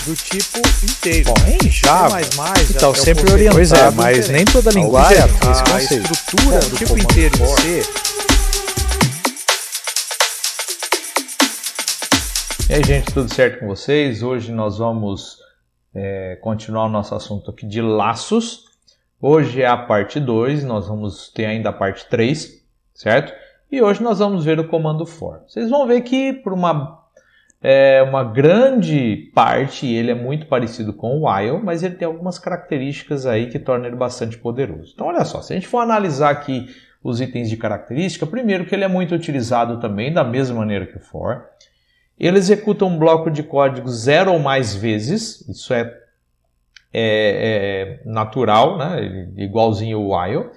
do tipo inteiro. Bom, em Java, então sempre orientado, pois é, mas nem toda linguagem tem esse conceito. A estrutura do tipo inteiro em C. E aí, gente, tudo certo com vocês? Hoje nós vamos continuar o nosso assunto aqui de laços. Hoje é a parte 2, nós vamos ter ainda a parte 3, certo? E hoje nós vamos ver o comando for. Vocês vão ver que por uma grande parte ele é muito parecido com o while, mas ele tem algumas características aí que tornam ele bastante poderoso. Então olha só, se a gente for analisar aqui os itens de característica, primeiro que ele é muito utilizado também da mesma maneira que o for. Ele executa um bloco de código 0 ou mais vezes, isso é natural, né? Igualzinho o while.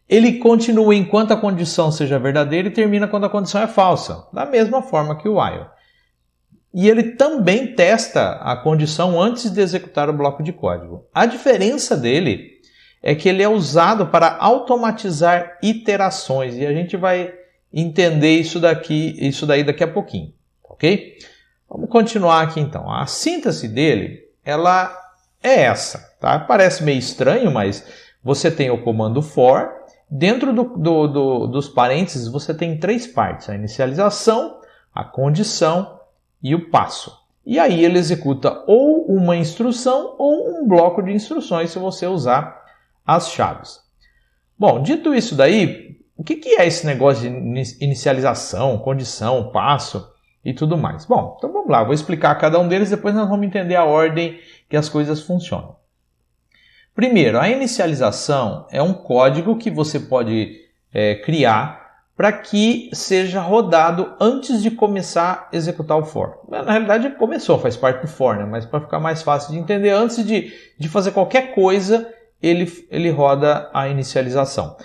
Ele continua enquanto a condição seja verdadeira e termina quando a condição é falsa, da mesma forma que o while. E ele também testa a condição antes de executar o bloco de código. A diferença dele é que ele é usado para automatizar iterações, e a gente vai entender isso daí daqui a pouquinho, ok? Vamos continuar aqui então. A síntese dele, ela é essa, tá? Parece meio estranho, mas você tem o comando for. Dentro dos parênteses, você tem 3 partes: a inicialização, a condição e o passo. E aí ele executa ou uma instrução ou um bloco de instruções se você usar as chaves. Bom, dito isso daí, o que é esse negócio de inicialização, condição, passo e tudo mais? Bom, então vamos lá, vou explicar cada um deles, depois nós vamos entender a ordem que as coisas funcionam. Primeiro, a inicialização é um código que você pode criar para que seja rodado antes de começar a executar o for. Na realidade, começou, faz parte do for, né? Mas para ficar mais fácil de entender, antes de fazer qualquer coisa, ele roda a inicialização.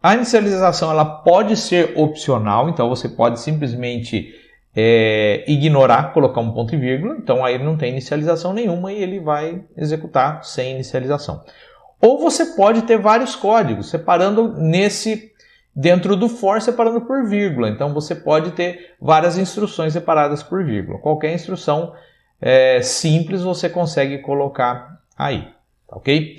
A inicialização ela pode ser opcional, então você pode simplesmente ignorar, colocar um ponto e vírgula, então aí ele não tem inicialização nenhuma e ele vai executar sem inicialização. Ou você pode ter vários códigos, separando dentro do for, separando por vírgula. Então você pode ter várias instruções separadas por vírgula. Qualquer instrução simples você consegue colocar aí, ok?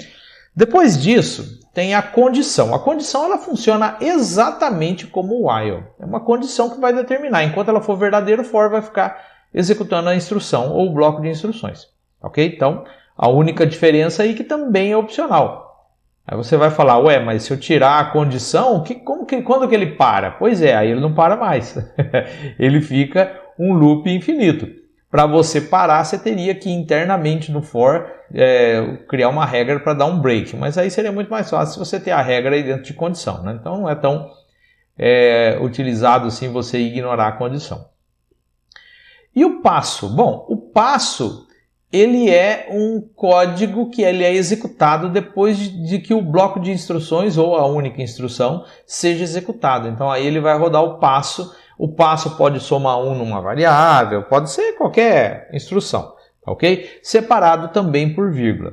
Depois disso, tem a condição. A condição ela funciona exatamente como o while. É uma condição que vai determinar. Enquanto ela for verdadeira, o for vai ficar executando a instrução ou o bloco de instruções. Ok? Então, a única diferença aí que também é opcional. Aí você vai falar, ué, mas se eu tirar a condição, quando que ele para? Pois é, aí ele não para mais. Ele fica um loop infinito. Para você parar, você teria que internamente no for criar uma regra para dar um break. Mas aí seria muito mais fácil se você ter a regra aí dentro de condição, né? Então não é tão utilizado assim você ignorar a condição. E o passo? Bom, o passo ele é um código que ele é executado depois de que o bloco de instruções ou a única instrução seja executado. Então aí ele vai rodar o passo. O passo pode somar 1 numa variável, pode ser qualquer instrução, ok? Separado também por vírgula.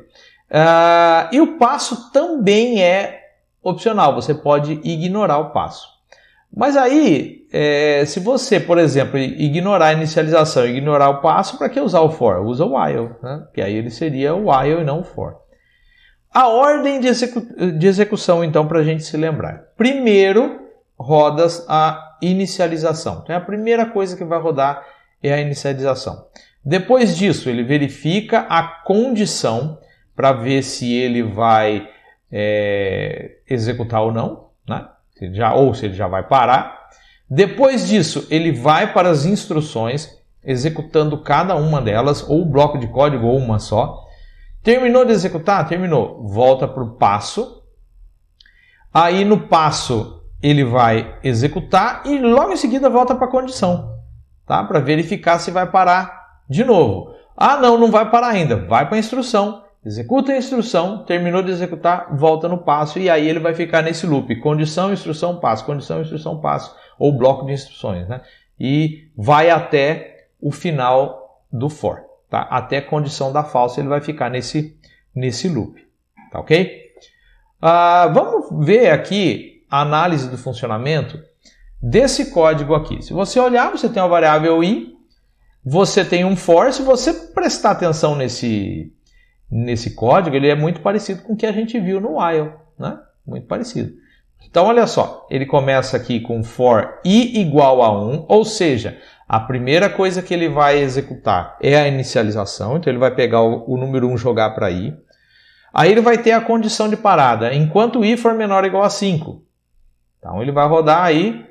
E o passo também é opcional, você pode ignorar o passo. Mas aí, se você, por exemplo, ignorar a inicialização, ignorar o passo, para que usar o for? Usa o while, né? Que aí ele seria o while e não o for. A ordem de execução, então, para a gente se lembrar. Primeiro, roda a inicialização. Então, a primeira coisa que vai rodar é a inicialização. Depois disso, ele verifica a condição para ver se ele vai executar ou não, né? Se ele já vai parar. Depois disso, ele vai para as instruções, executando cada uma delas, ou o bloco de código, ou uma só. Terminou de executar? Terminou. Volta para o passo. Aí no passo, ele vai executar e logo em seguida volta para a condição, tá? Para verificar se vai parar de novo. Ah, não vai parar ainda. Vai para a instrução, executa a instrução, terminou de executar, volta no passo e aí ele vai ficar nesse loop. Condição, instrução, passo, condição, instrução, passo, ou bloco de instruções, né? E vai até o final do for, tá? Até a condição da falsa ele vai ficar nesse loop, tá ok? Vamos ver aqui a análise do funcionamento desse código aqui. Se você olhar, você tem a variável i, você tem um for. Se você prestar atenção nesse código, ele é muito parecido com o que a gente viu no while, né? Muito parecido. Então, olha só, ele começa aqui com for i igual a 1, ou seja, a primeira coisa que ele vai executar é a inicialização, então ele vai pegar o número 1 e jogar para i. Aí ele vai ter a condição de parada, enquanto i for menor ou igual a 5. Então ele vai rodar aí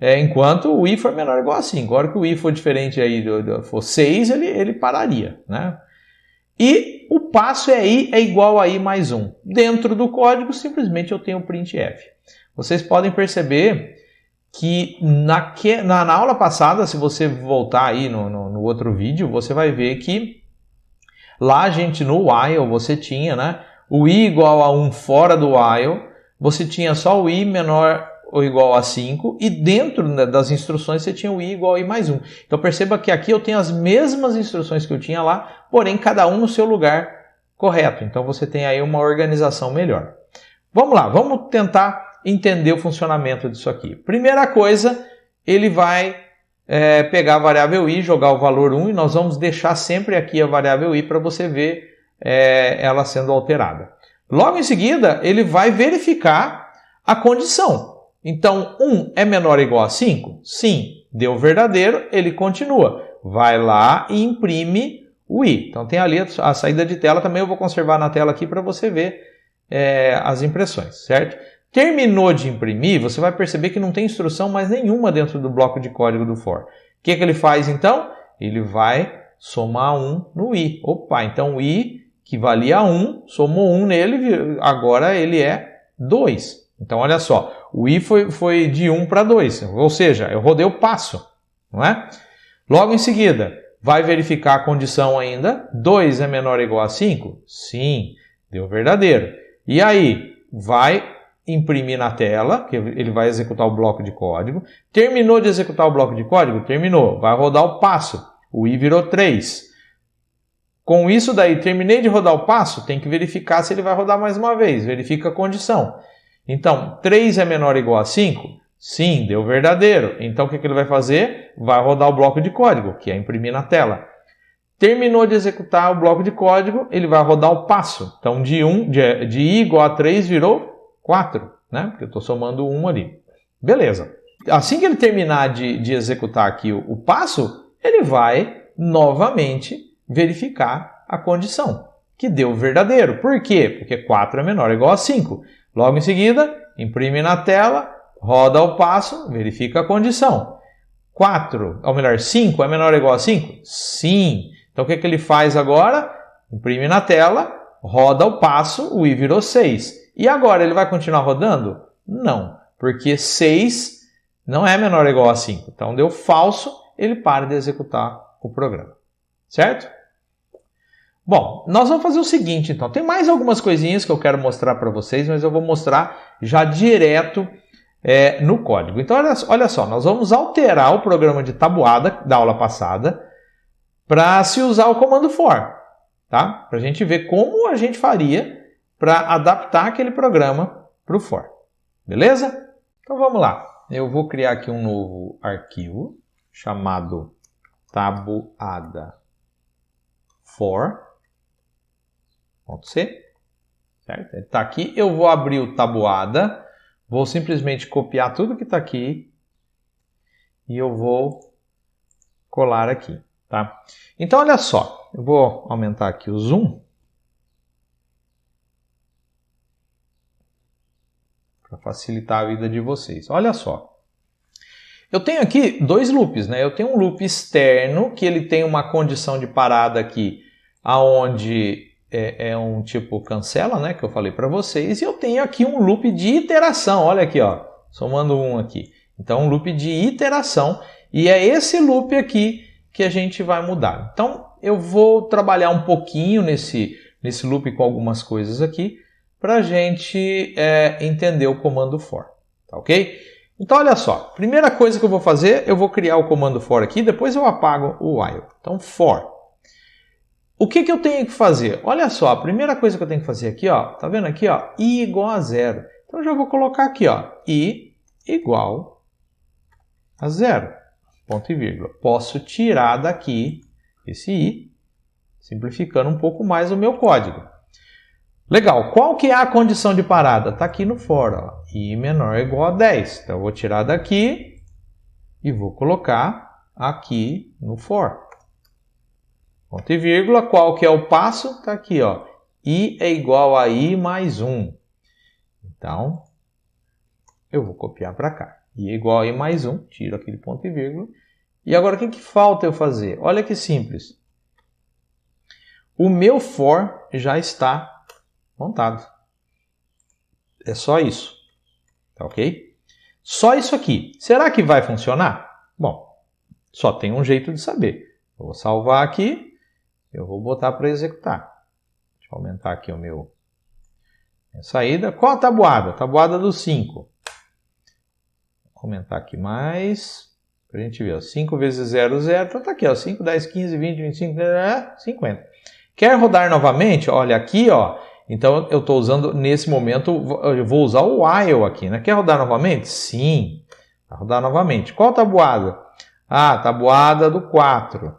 enquanto o i for menor ou igual a 5. A hora que o i for diferente aí, for 6, ele pararia, né? E o passo i é igual a i mais 1. Dentro do código, simplesmente eu tenho o printf. Vocês podem perceber que na aula passada, se você voltar aí no outro vídeo, você vai ver que lá a gente no while você tinha, né, o i igual a 1 fora do while, você tinha só o i menor ou igual a 5 e dentro das instruções você tinha o i igual a i mais 1. Então perceba que aqui eu tenho as mesmas instruções que eu tinha lá, porém cada um no seu lugar correto. Então você tem aí uma organização melhor. Vamos lá, vamos tentar entender o funcionamento disso aqui. Primeira coisa, ele vai pegar a variável i, jogar o valor 1 e nós vamos deixar sempre aqui a variável i para você ver ela sendo alterada. Logo em seguida, ele vai verificar a condição. Então, 1 é menor ou igual a 5? Sim, deu verdadeiro, ele continua. Vai lá e imprime o i. Então tem ali a saída de tela, também eu vou conservar na tela aqui para você ver as impressões, certo? Terminou de imprimir, você vai perceber que não tem instrução mais nenhuma dentro do bloco de código do for. O que ele faz então? Ele vai somar 1 no i. Opa, então o i que valia 1, somou 1 nele, agora ele é 2. Então olha só, o i foi de 1 para 2, ou seja, eu rodei o passo, não é? Logo em seguida, vai verificar a condição ainda, 2 é menor ou igual a 5? Sim, deu verdadeiro. E aí, vai imprimir na tela, que ele vai executar o bloco de código. Terminou de executar o bloco de código? Terminou. Vai rodar o passo. O i virou 3. Com isso daí, terminei de rodar o passo, tem que verificar se ele vai rodar mais uma vez. Verifica a condição. Então, 3 é menor ou igual a 5? Sim, deu verdadeiro. Então, o que ele vai fazer? Vai rodar o bloco de código, que é imprimir na tela. Terminou de executar o bloco de código, ele vai rodar o passo. Então, de i igual a 3 virou 4, né? Porque eu estou somando 1 ali. Beleza. Assim que ele terminar de executar aqui o passo, ele vai novamente verificar a condição, que deu verdadeiro. Por quê? Porque 4 é menor ou igual a 5. Logo em seguida, imprime na tela, roda o passo, verifica a condição. 4, ou melhor, 5 é menor ou igual a 5? Sim. Então o que ele faz agora? Imprime na tela, roda o passo, o i virou 6. E agora, ele vai continuar rodando? Não, porque 6 não é menor ou igual a 5. Então, deu falso, ele para de executar o programa. Certo? Bom, nós vamos fazer o seguinte, então. Tem mais algumas coisinhas que eu quero mostrar para vocês, mas eu vou mostrar já direto no código. Então, olha só, nós vamos alterar o programa de tabuada da aula passada para se usar o comando for. Tá? Para a gente ver como a gente faria para adaptar aquele programa para o for. Beleza? Então vamos lá. Eu vou criar aqui um novo arquivo chamado tabuada for.c. Certo? Ele está aqui. Eu vou abrir o tabuada. Vou simplesmente copiar tudo que está aqui e eu vou colar aqui. Tá? Então olha só. Eu vou aumentar aqui o zoom. Para facilitar a vida de vocês. Olha só. Eu tenho aqui dois loops, né? Eu tenho um loop externo, que ele tem uma condição de parada aqui, aonde é um tipo cancela, né? Que eu falei para vocês. E eu tenho aqui um loop de iteração. Olha aqui, ó. Somando um aqui. Então, um loop de iteração. E é esse loop aqui que a gente vai mudar. Então, eu vou trabalhar um pouquinho nesse loop com algumas coisas aqui, para a gente entender o comando for, tá ok? Então olha só, primeira coisa que eu vou fazer, eu vou criar o comando for aqui, depois eu apago o while. Então for. O que eu tenho que fazer? Olha só, a primeira coisa que eu tenho que fazer aqui, ó, tá vendo aqui, ó, i igual a 0. Então eu já vou colocar aqui, ó, i igual a 0. ponto e vírgula. Posso tirar daqui esse i, simplificando um pouco mais o meu código. Legal, qual que é a condição de parada? Está aqui no for, ó, i menor ou igual a 10. Então eu vou tirar daqui e vou colocar aqui no for. Ponto e vírgula, qual que é o passo? Está aqui, ó, i é igual a i mais 1. Então, eu vou copiar para cá. I é igual a i mais 1, tiro aquele ponto e vírgula. E agora o que falta eu fazer? Olha que simples. O meu for já está montado. É só isso. Tá ok? Só isso aqui. Será que vai funcionar? Bom, só tem um jeito de saber. Eu vou salvar aqui. Eu vou botar para executar. Deixa eu aumentar aqui o minha saída. Qual a tabuada? Tabuada do 5. Vou aumentar aqui mais. Para a gente ver. 5 vezes 0, 0. Então tá aqui, ó, 5, 10, 15, 20, 25, 50. Quer rodar novamente? Olha aqui, ó. Então eu estou usando, nesse momento, eu vou usar o while aqui, né? Quer rodar novamente? Sim. Vai rodar novamente. Qual tabuada? Ah, tabuada do 4.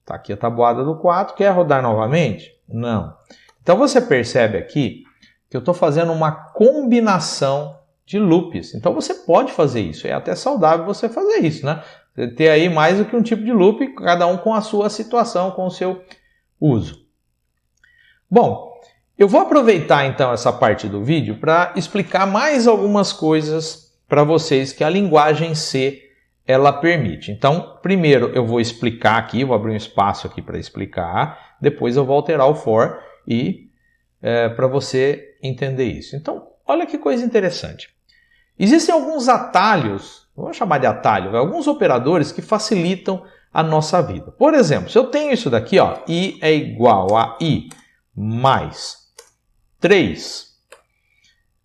Tá aqui a tabuada do 4. Quer rodar novamente? Não. Então você percebe aqui que eu estou fazendo uma combinação de loops. Então você pode fazer isso. É até saudável você fazer isso, né? Você ter aí mais do que um tipo de loop, cada um com a sua situação, com o seu uso. Bom, eu vou aproveitar então essa parte do vídeo para explicar mais algumas coisas para vocês que a linguagem C ela permite. Então, primeiro eu vou explicar aqui, vou abrir um espaço aqui para explicar, depois eu vou alterar o for e para você entender isso. Então, olha que coisa interessante. Existem alguns atalhos, vamos chamar de atalho, alguns operadores que facilitam a nossa vida. Por exemplo, se eu tenho isso daqui, ó, i é igual a i mais 3,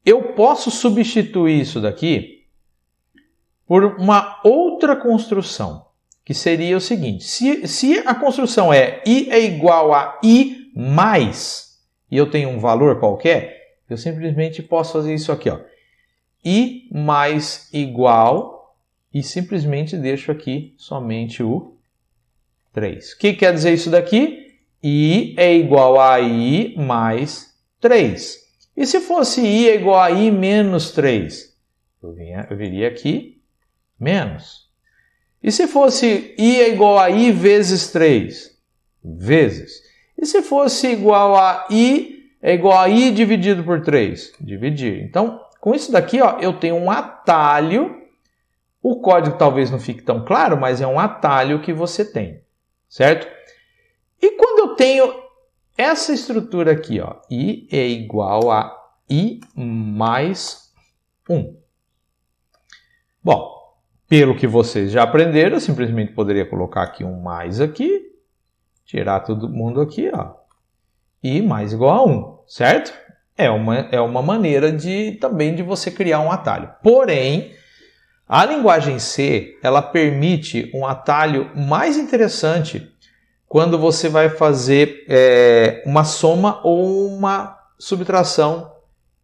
eu posso substituir isso daqui por uma outra construção, que seria o seguinte, se a construção é i é igual a i mais, e eu tenho um valor qualquer, eu simplesmente posso fazer isso aqui, ó, i mais igual, e simplesmente deixo aqui somente o 3. O que quer dizer isso daqui? I é igual a i mais 3. E se fosse i é igual a i menos 3? Eu viria aqui menos. E se fosse i é igual a i vezes 3? Vezes. E se fosse igual a i é igual a i dividido por 3? Dividir. Então, com isso daqui, ó, eu tenho um atalho. O código talvez não fique tão claro, mas é um atalho que você tem. Certo? E quando eu tenho essa estrutura aqui, ó, i é igual a i mais 1. Bom, pelo que vocês já aprenderam, eu simplesmente poderia colocar aqui um mais aqui, tirar todo mundo aqui, ó, i mais igual a 1, certo? É uma maneira também de você criar um atalho. Porém, a linguagem C, ela permite um atalho mais interessante quando você vai fazer uma soma ou uma subtração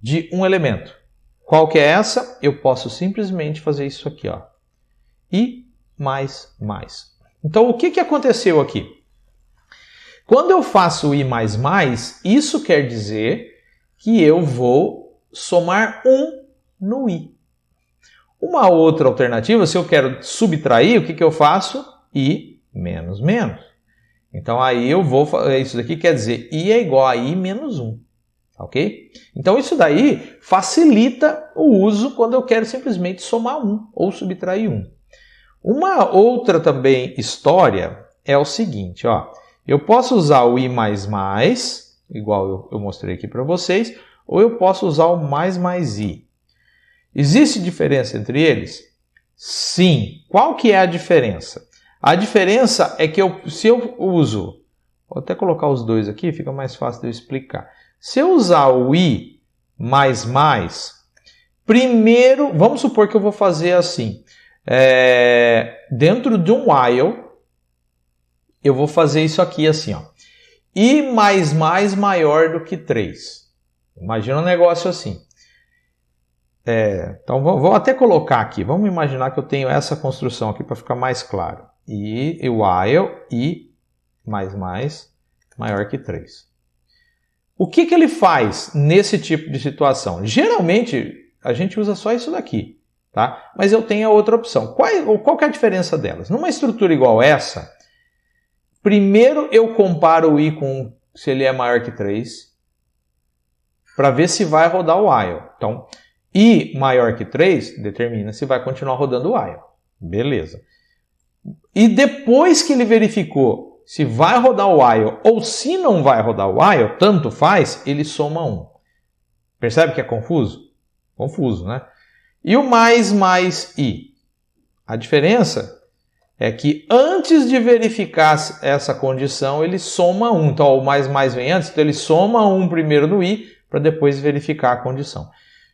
de um elemento. Qual que é essa? Eu posso simplesmente fazer isso aqui, ó. I mais mais. Então, o que aconteceu aqui? Quando eu faço I mais mais, isso quer dizer que eu vou somar 1 no I. Uma outra alternativa, se eu quero subtrair, o que eu faço? I menos menos. Então, aí eu vou fazer isso daqui, quer dizer, i é igual a i menos 1. Ok? Então, isso daí facilita o uso quando eu quero simplesmente somar 1 ou subtrair 1. Uma outra também história é o seguinte, ó. Eu posso usar o i mais mais, igual eu mostrei aqui para vocês, ou eu posso usar o mais i. Existe diferença entre eles? Sim. Qual que é a diferença? A diferença é que se eu uso, vou até colocar os dois aqui, fica mais fácil de eu explicar. Se eu usar o i mais mais, primeiro, vamos supor que eu vou fazer assim, dentro de um while, eu vou fazer isso aqui assim, ó, i mais mais maior do que 3. Imagina um negócio assim. Então vou até colocar aqui, vamos imaginar que eu tenho essa construção aqui para ficar mais claro. E while i mais maior que 3. O que ele faz nesse tipo de situação? Geralmente a gente usa só isso daqui, tá? Mas eu tenho a outra opção. Qual que é a diferença delas? Numa estrutura igual essa, primeiro eu comparo o i com se ele é maior que 3, para ver se vai rodar o while. Então, i maior que 3 determina se vai continuar rodando o while. Beleza. E depois que ele verificou se vai rodar o while ou se não vai rodar o while, tanto faz, ele soma 1. Percebe que é confuso? Confuso, né? E o mais i? A diferença é que antes de verificar essa condição, ele soma 1. Então, o mais vem antes, então ele soma 1 primeiro no i, para depois verificar a condição.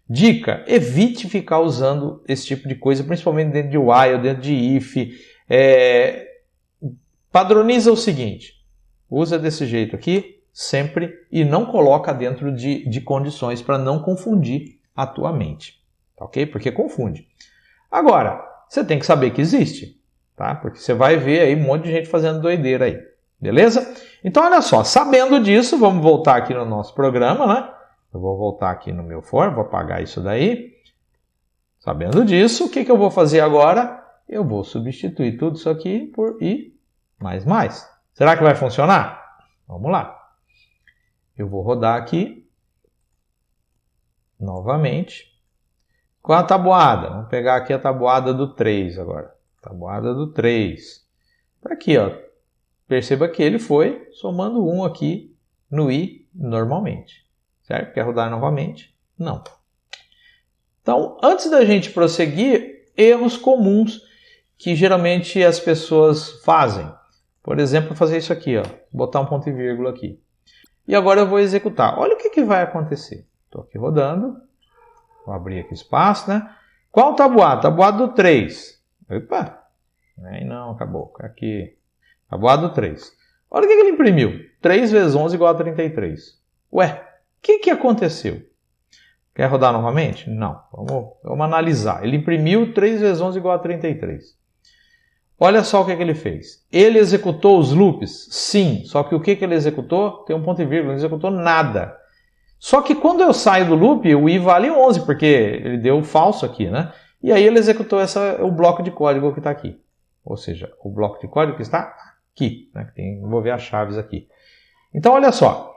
Dica, evite ficar usando esse tipo de coisa, principalmente dentro de while, dentro de if. Padroniza o seguinte, usa desse jeito aqui, sempre, e não coloca dentro de condições para não confundir a tua mente, ok? Porque confunde. Agora, você tem que saber que existe, tá? Porque você vai ver aí um monte de gente fazendo doideira aí, beleza? Então, olha só, sabendo disso, vamos voltar aqui no nosso programa, né? Eu vou voltar aqui no meu for, vou apagar isso daí. Sabendo disso, o que eu vou fazer agora? Eu vou substituir tudo isso aqui por i mais. Será que vai funcionar? Vamos lá. Eu vou rodar aqui novamente com a tabuada. Vamos pegar aqui a tabuada do 3 agora. Tabuada do 3. Tá aqui, ó. Perceba que ele foi somando 1 aqui no i normalmente. Certo? Quer rodar novamente? Não. Então, antes da gente prosseguir, erros comuns que geralmente as pessoas fazem. Por exemplo, fazer isso aqui, ó, botar um ponto e vírgula aqui. E agora eu vou executar. Olha o que vai acontecer. Estou aqui rodando. Vou abrir aqui espaço, né? Qual tabuado? Tabuado do 3. Opa! Aí não, acabou. Aqui. Tabuado do 3. Olha o que ele imprimiu. 3 vezes 11 igual a 33. Ué, o que aconteceu? Quer rodar novamente? Não. Vamos analisar. Ele imprimiu 3 vezes 11 igual a 33. Olha só o que ele fez. Ele executou os loops? Sim. Só que o que ele executou? Tem um ponto e vírgula. Não executou nada. Só que quando eu saio do loop, o i vale 11, porque ele deu falso aqui, né? E aí ele executou o bloco de código que está aqui. Ou seja, o bloco de código que está aqui. Né? Vou ver as chaves aqui. Então, olha só.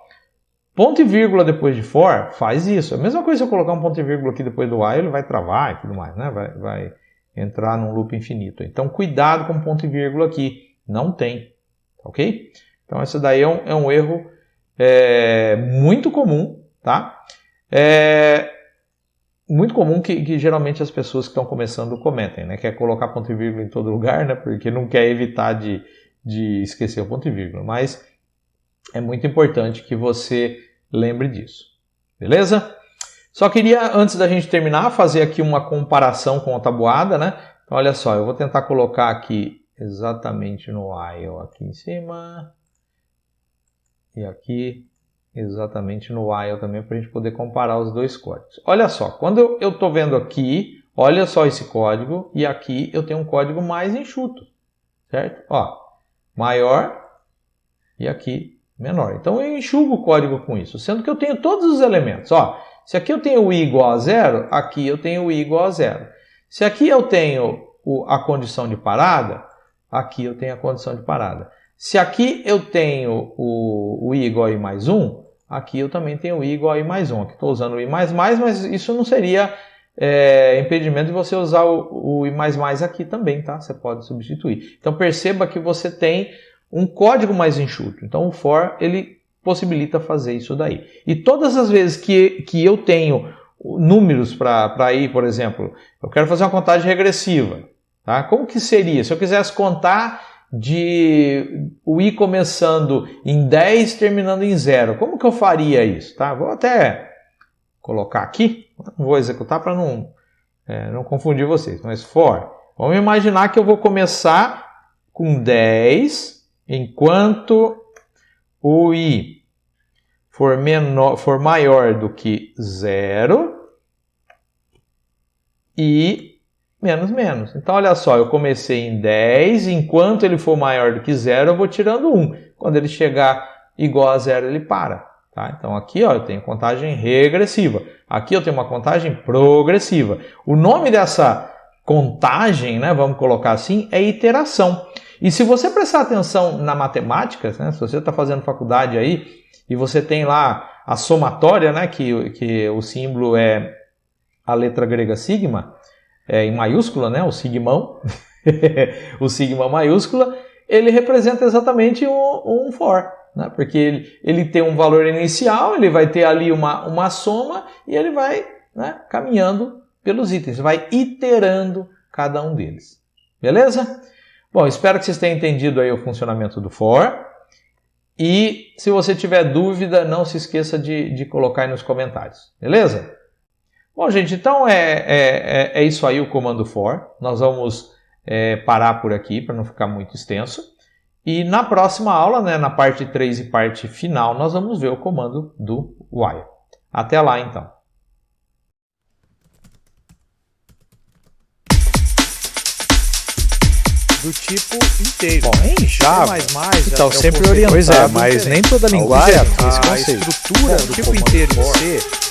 Ponto e vírgula depois de for faz isso. A mesma coisa se eu colocar um ponto e vírgula aqui depois do while, ele vai travar e tudo mais, né? Vai entrar num loop infinito. Então, cuidado com ponto e vírgula aqui. Não tem. Ok? Então, esse daí é um erro muito comum, tá? Muito comum que geralmente as pessoas que estão começando cometem, né? Quer colocar ponto e vírgula em todo lugar, né? Porque não quer evitar de esquecer o ponto e vírgula. Mas é muito importante que você lembre disso. Beleza? Só queria, antes da gente terminar, fazer aqui uma comparação com a tabuada, né? Então, olha só, eu vou tentar colocar aqui exatamente no while aqui em cima. E aqui exatamente no while também, para a gente poder comparar os dois códigos. Olha só, quando eu estou vendo aqui, olha só esse código, e aqui eu tenho um código mais enxuto. Certo? Ó, maior e aqui menor. Então eu enxugo o código com isso, sendo que eu tenho todos os elementos. Ó, se aqui eu tenho o i igual a 0, aqui eu tenho o i igual a 0. Se aqui eu tenho a condição de parada, aqui eu tenho a condição de parada. Se aqui eu tenho o i igual a i mais 1, aqui eu também tenho o i igual a i mais 1. Aqui estou usando o i mais, mas isso não seria impedimento de você usar o i mais aqui também, tá? Você pode substituir. Então perceba que você tem um código mais enxuto. Então o for, ele possibilita fazer isso daí. E todas as vezes que eu tenho números para ir, por exemplo, eu quero fazer uma contagem regressiva. Tá? Como que seria? Se eu quisesse contar o i começando em 10, terminando em 0, como que eu faria isso? Tá? Vou até colocar aqui, não vou executar para não confundir vocês, mas for. Vamos imaginar que eu vou começar com 10, enquanto o i for maior do que 0, e menos menos. Então, olha só, eu comecei em 10, enquanto ele for maior do que 0, eu vou tirando 1. Quando ele chegar igual a 0, ele para. Tá? Então, aqui ó, eu tenho contagem regressiva. Aqui eu tenho uma contagem progressiva. O nome dessa contagem, né, vamos colocar assim, é iteração. E se você prestar atenção na matemática, né, se você está fazendo faculdade aí, e você tem lá a somatória, né, que o símbolo é a letra grega sigma, em maiúscula, né, o sigmão, o sigma maiúscula, ele representa exatamente um for, né, porque ele tem um valor inicial, ele vai ter ali uma soma e ele vai, né, caminhando pelos itens, vai iterando cada um deles. Beleza? Bom, espero que vocês tenham entendido aí o funcionamento do for. E se você tiver dúvida, não se esqueça de colocar aí nos comentários. Beleza? Bom, gente, então é isso aí o comando for. Nós vamos parar por aqui para não ficar muito extenso. E na próxima aula, né, na parte 3 e parte final, nós vamos ver o comando do while. Até lá, então. Do tipo inteiro. Bom, em Java, então, sempre orientado. Pois é, mas nem toda linguagem tem esse a conceito. estrutura do tipo comando inteiro em for C